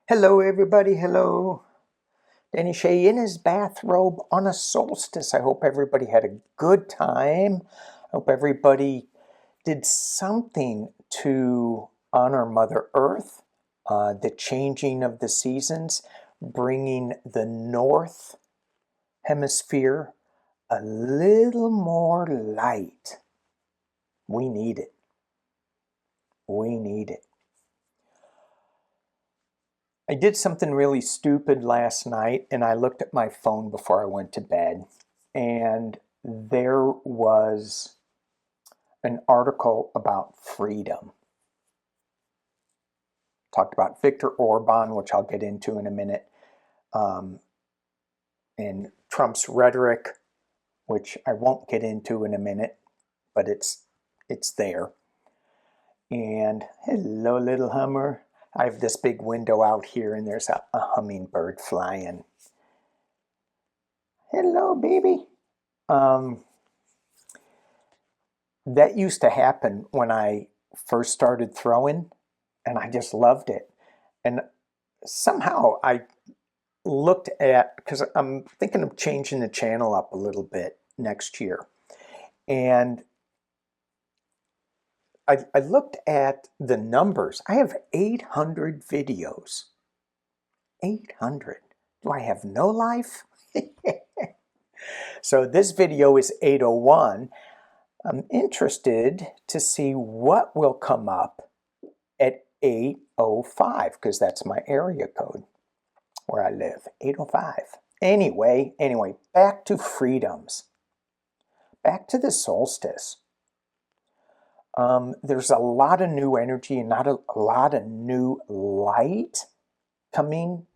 Hello, everybody. Hello. Danny Shay in his bathrobe on a solstice. I hope everybody had a good time. I hope everybody did something to honor Mother Earth, the changing of the seasons, bringing the North Hemisphere a little more light. We need it. We need it. I did something really stupid last night, and I looked at my phone before I went to bed, and there was an article about freedom. Talked about Viktor Orban, which I'll get into in a minute, and Trump's rhetoric, which I won't get into in a minute, but it's there. And hello, little hummer. I have this big window out here, and there's a hummingbird flying. Hello, baby. That used to happen when I first started throwing, and I just loved it. And somehow I looked at, because I'm thinking of changing the channel up a little bit next year, and I looked at the numbers. I have 800 videos. 800. Do I have no life? So this video is 801. I'm interested to see what will come up at 805, because that's my area code where I live, 805. Anyway, back to freedoms. Back to the solstice. There's a lot of new energy and not a lot of new light coming,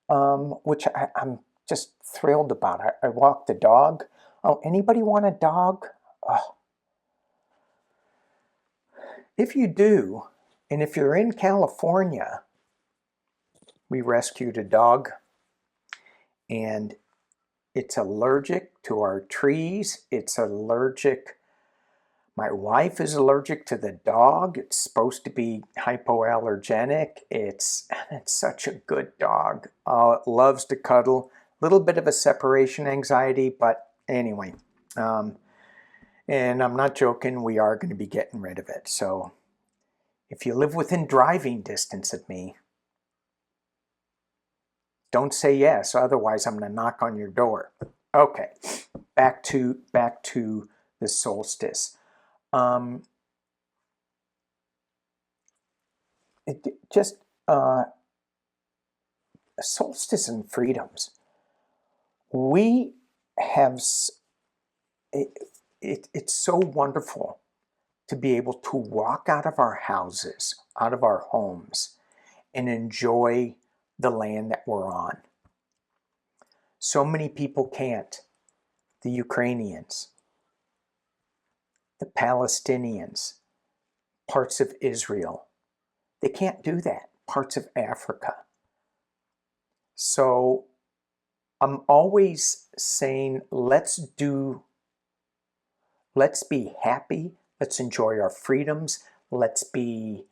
which I'm just thrilled about. I walk the dog. Oh, anybody want a dog? Oh. If you do, and if you're in California, we rescued a dog, and it's allergic to our trees. It's allergic. My wife is allergic to the dog. It's supposed to be hypoallergenic. It's such a good dog. It loves to cuddle. A little bit of a separation anxiety, but anyway. And I'm not joking, we are going to be getting rid of it. So if you live within driving distance of me, don't say yes, otherwise I'm going to knock on your door. Okay, back to the solstice. Solstice and freedoms. We have, it's so wonderful to be able to walk out of our houses, out of our homes, and enjoy the land that we're on. So many people can't. The Ukrainians, the Palestinians, parts of Israel. They can't do that. Parts of Africa. So I'm always saying, let's be happy. Let's enjoy our freedoms. Let's be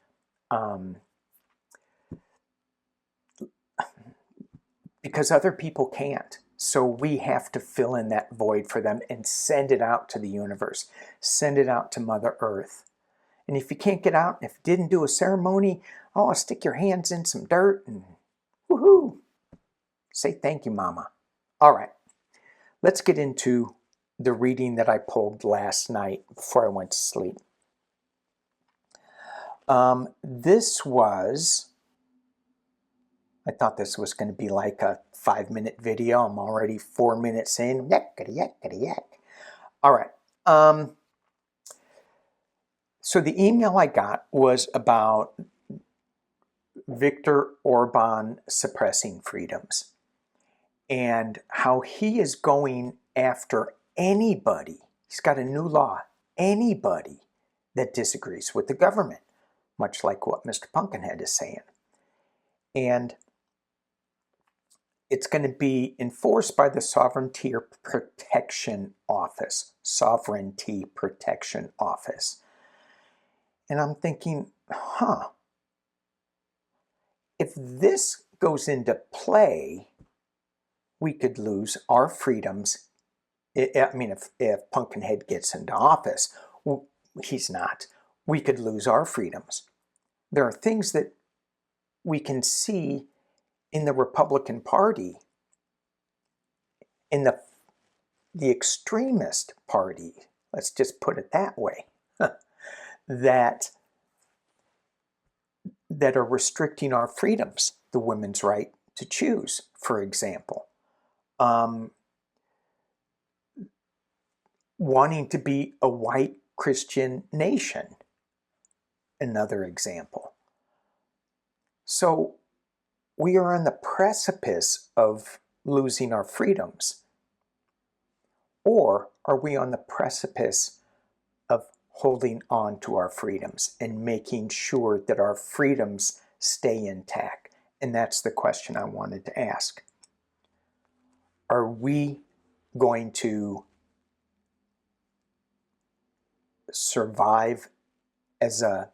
because other people can't. So we have to fill in that void for them and send it out to the universe. Send it out to Mother Earth. And if you can't get out, if you didn't do a ceremony, stick your hands in some dirt and woohoo. Say thank you, Mama. All right, let's get into the reading that I pulled last night before I went to sleep. I thought this was going to be like a 5-minute video. I'm already 4 minutes in. Yak. All right. So the email I got was about Viktor Orban suppressing freedoms and how he is going after anybody. He's got a new law. Anybody that disagrees with the government, much like what Mr. Pumpkinhead is saying. And it's going to be enforced by the Sovereignty Protection Office. Sovereignty Protection Office. And I'm thinking, if this goes into play, we could lose our freedoms. I mean, if Pumpkinhead gets into office, he's not. We could lose our freedoms. There are things that we can see in the Republican Party, in the extremist party, let's just put it that way, that are restricting our freedoms. The women's right to choose, for example. Wanting to be a white Christian nation, another example. So we are on the precipice of losing our freedoms. Or are we on the precipice of holding on to our freedoms and making sure that our freedoms stay intact? And that's the question I wanted to ask. Are we going to survive as a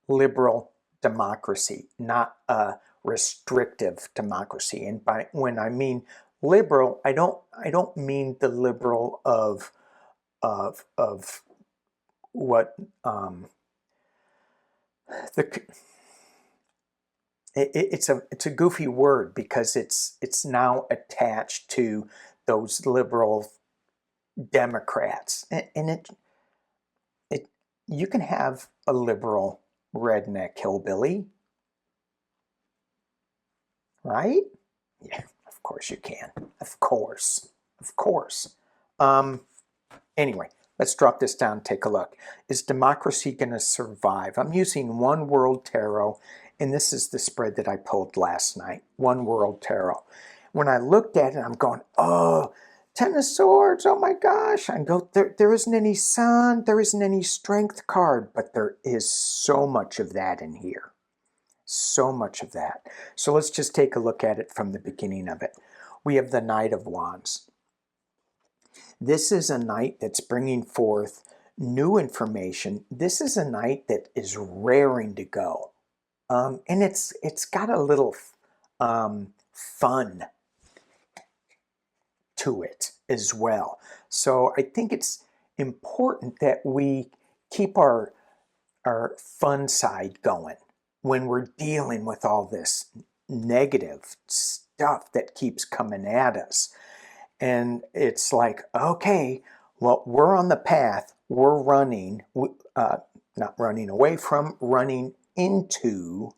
liberal democracy, not a restrictive democracy? And when I mean liberal, I don't mean the liberal of what it's a goofy word, because it's now attached to those liberal Democrats, and it you can have a liberal redneck hillbilly, right? Yeah, of course you can. Of course. Anyway, let's drop this down and take a look. Is democracy going to survive? I'm using One World Tarot, and this is the spread that I pulled last night. One World Tarot. When I looked at it, I'm going, oh, Ten of Swords, oh my gosh. I go, there isn't any sun, there isn't any strength card, but there is so much of that in here. So much of that. So let's just take a look at it from the beginning of it. We have the Knight of Wands. This is a knight that's bringing forth new information. This is a knight that is raring to go. And it's got a little fun to it as well. So I think it's important that we keep our fun side going when we're dealing with all this negative stuff that keeps coming at us. And it's like, okay, well, we're on the path. We're running, not running away from, running into,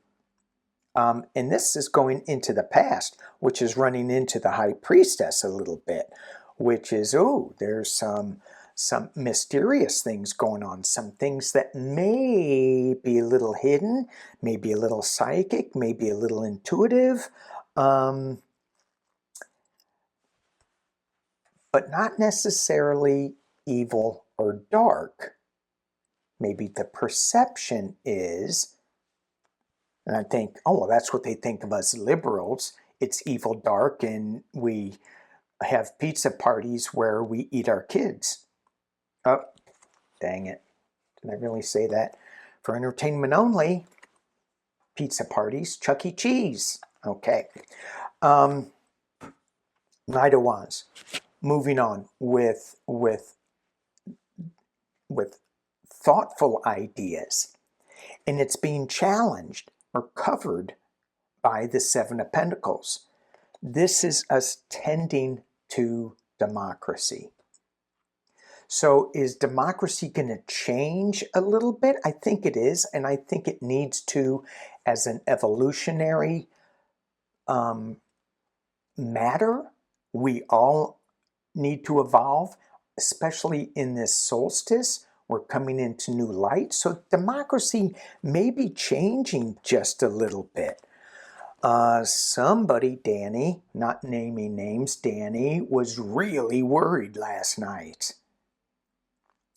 and this is going into the past, which is running into the High Priestess a little bit, which is, oh, there's some mysterious things going on, some things that may be a little hidden, maybe a little psychic, maybe a little intuitive, but not necessarily evil or dark. Maybe the perception is, and I think, oh, well, that's what they think of us liberals. It's evil, dark, and we have pizza parties where we eat our kids. Oh, dang it. Did I really say that? For entertainment only, pizza parties, Chuck E. Cheese. Okay. Knight of Wands. Moving on with thoughtful ideas. And it's being challenged or covered by the Seven of Pentacles. This is us tending to democracy. So is democracy going to change a little bit? I think it is, and I think it needs to as an evolutionary matter. We all need to evolve, especially in this solstice. We're coming into new light, so democracy may be changing just a little bit. Somebody, Danny, not naming names, Danny, was really worried last night.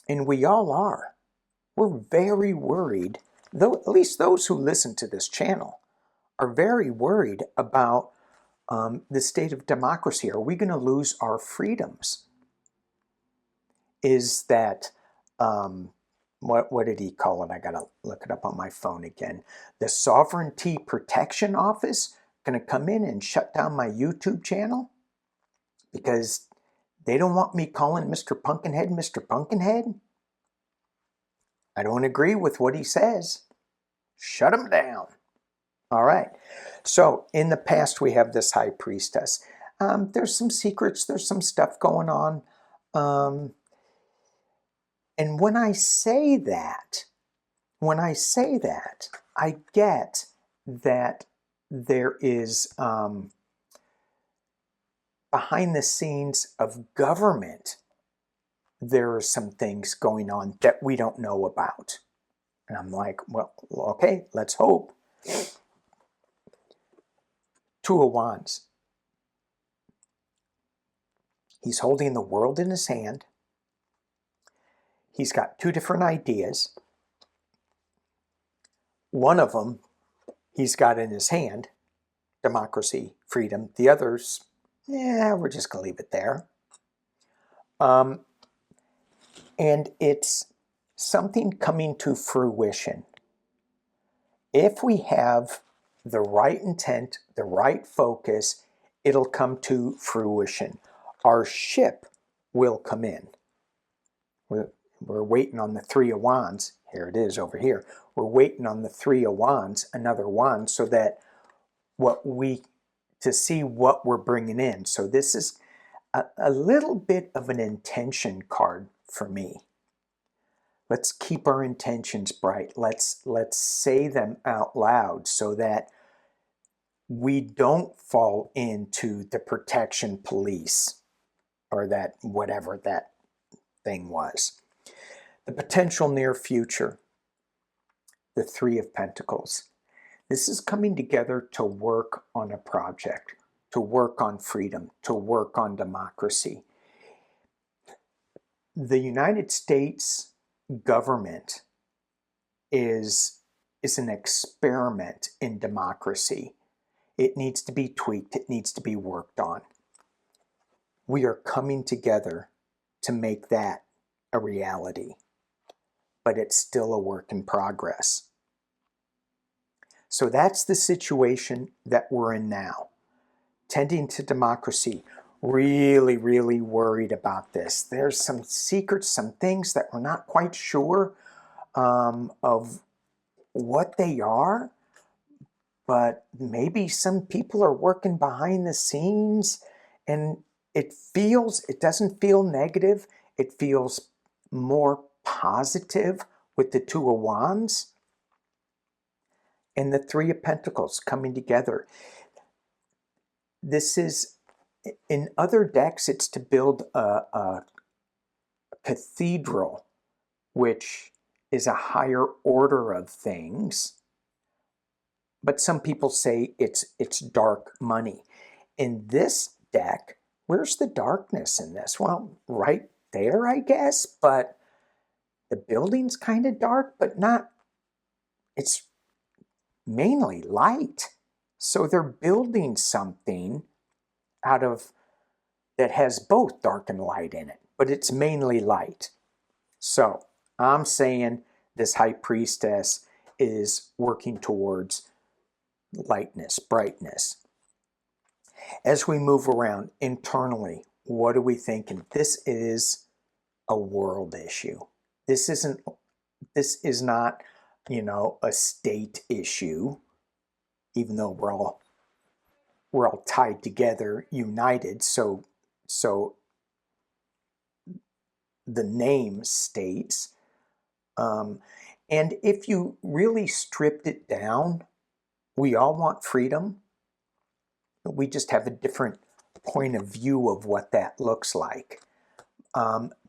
And we all are. We're very worried, though at least those who listen to this channel are very worried about the state of democracy. Are we going to lose our freedoms? Is that what did he call it? I gotta look it up on my phone again. The Sovereignty Protection Office gonna come in and shut down my YouTube channel because they don't want me calling Mr. Pumpkinhead Mr. Pumpkinhead. I don't agree with what he says. Shut him down. All right. So in the past, we have this high priestess. There's some secrets. There's some stuff going on. And when I say that, I get that there is behind the scenes of government, there are some things going on that we don't know about. And I'm like, well, okay, let's hope. Two of Wands. He's holding the world in his hand. He's got two different ideas. One of them he's got in his hand, democracy, freedom. The others, yeah, we're just going to leave it there. And it's something coming to fruition. If we have the right intent, the right focus, it'll come to fruition. Our ship will come in. We're waiting on the Three of Wands. Here it is over here. We're waiting on the Three of Wands, another wand, so that to see what we're bringing in. So this is a little bit of an intention card for me. Let's keep our intentions bright. Let's say them out loud so that we don't fall into the protection police or that whatever that thing was. The potential near future, the Three of Pentacles. This is coming together to work on a project, to work on freedom, to work on democracy. The United States government is an experiment in democracy. It needs to be tweaked. It needs to be worked on. We are coming together to make that a reality, but it's still a work in progress. So that's the situation that we're in now. Tending to democracy. Really, really worried about this. There's some secrets, some things that we're not quite sure of what they are, but maybe some people are working behind the scenes, and it doesn't feel negative. It feels more positive with the Two of Wands and the Three of Pentacles coming together. This is, in other decks, it's to build a cathedral, which is a higher order of things. But some people say it's dark money. In this deck, where's the darkness in this? Well, right there, I guess, but the building's kind of dark, but not, it's mainly light. So they're building something out of that has both dark and light in it, but it's mainly light. So I'm saying this high priestess is working towards lightness, brightness. As we move around internally, what are we thinking? This is a world issue. This is not, a state issue, even though we're all tied together, united. So the name states. And if you really stripped it down, we all want freedom. We just have a different point of view of what that looks like.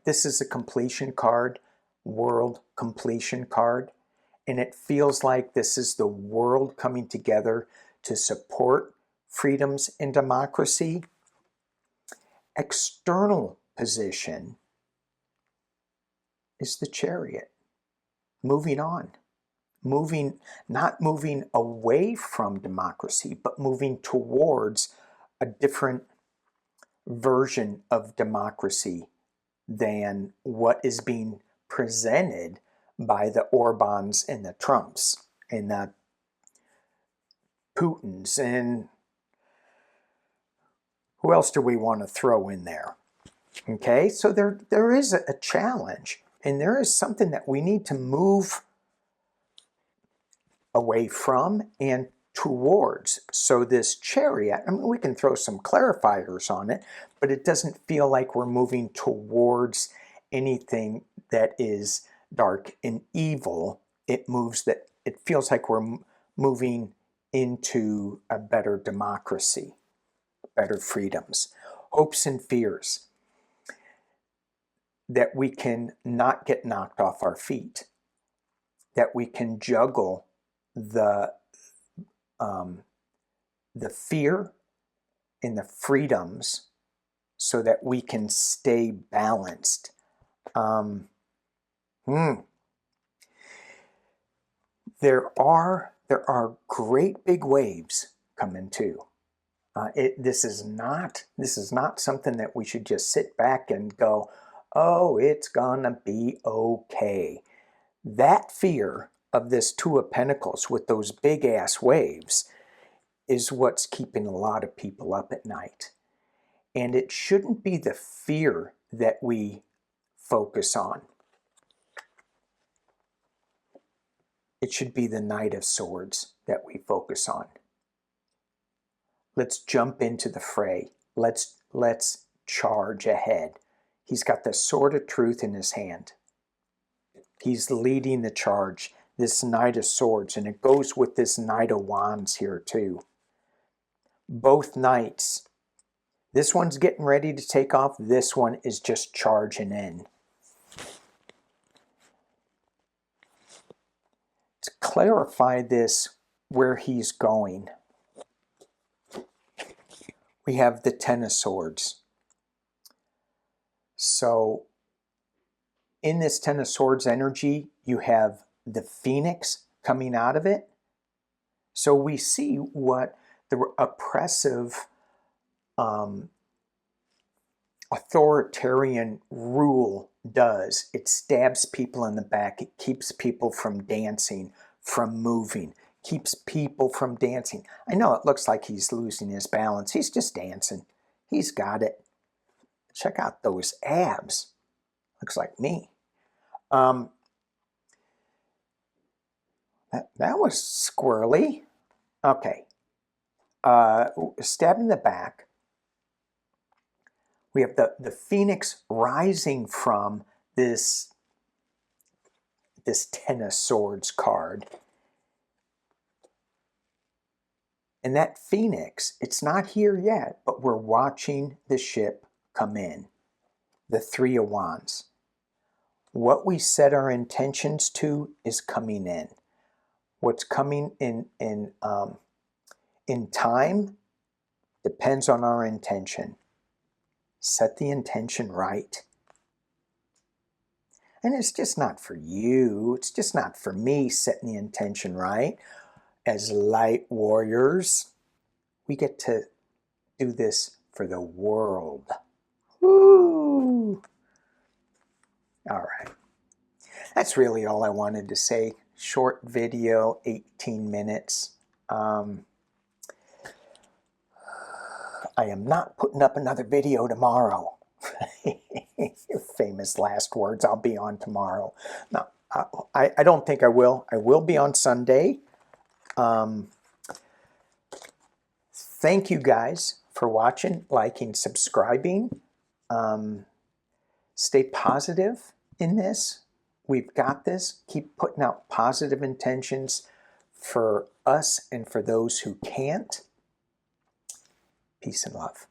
This is a completion card, world completion card, and it feels like this is the world coming together to support freedoms and democracy. External position is the Chariot, moving on. Not moving away from democracy, but moving towards a different version of democracy than what is being presented by the Orbans and the Trumps and the Putins, and who else do we want to throw in there? Okay, so there is a challenge, and there is something that we need to move away from and towards. So this chariot, I mean, we can throw some clarifiers on it, but it doesn't feel like we're moving towards anything that is dark and evil. It feels like we're moving into a better democracy, better freedoms, hopes and fears, that we can not get knocked off our feet, that we can juggle the fear and the freedoms so that we can stay balanced. There are great big waves coming too. This is not something that we should just sit back and go, oh, it's gonna be okay. That fear of this Two of Pentacles with those big ass waves is what's keeping a lot of people up at night. And it shouldn't be the fear that we focus on. It should be the Knight of Swords that we focus on. Let's jump into the fray. Let's charge ahead. He's got the sword of truth in his hand. He's leading the charge, this Knight of Swords, and it goes with this Knight of Wands here too. Both knights. This one's getting ready to take off. This one is just charging in. To clarify this, where he's going, we have the Ten of Swords. So in this Ten of Swords energy, you have the Phoenix coming out of it. So we see what the oppressive authoritarian rule does. It stabs people in the back. It keeps people from dancing, from moving, keeps people from dancing. I know it looks like he's losing his balance. He's just dancing. He's got it. Check out those abs. Looks like me. That was squirrely. Okay. Stab in the back. We have the Phoenix rising from this Ten of Swords card. And that Phoenix, it's not here yet, but we're watching the ship come in. The Three of Wands. What we set our intentions to is coming in. What's coming in time depends on our intention. Set the intention right. And it's just not for you. It's just not for me setting the intention right. As light warriors, we get to do this for the world. Woo! All right. That's really all I wanted to say. Short video, 18 minutes. I am not putting up another video tomorrow. Famous last words. I'll be on tomorrow. No, I don't think I will. I will be on Sunday. Thank you guys for watching, liking, subscribing. Stay positive in this. We've got this. Keep putting out positive intentions for us and for those who can't. Peace and love.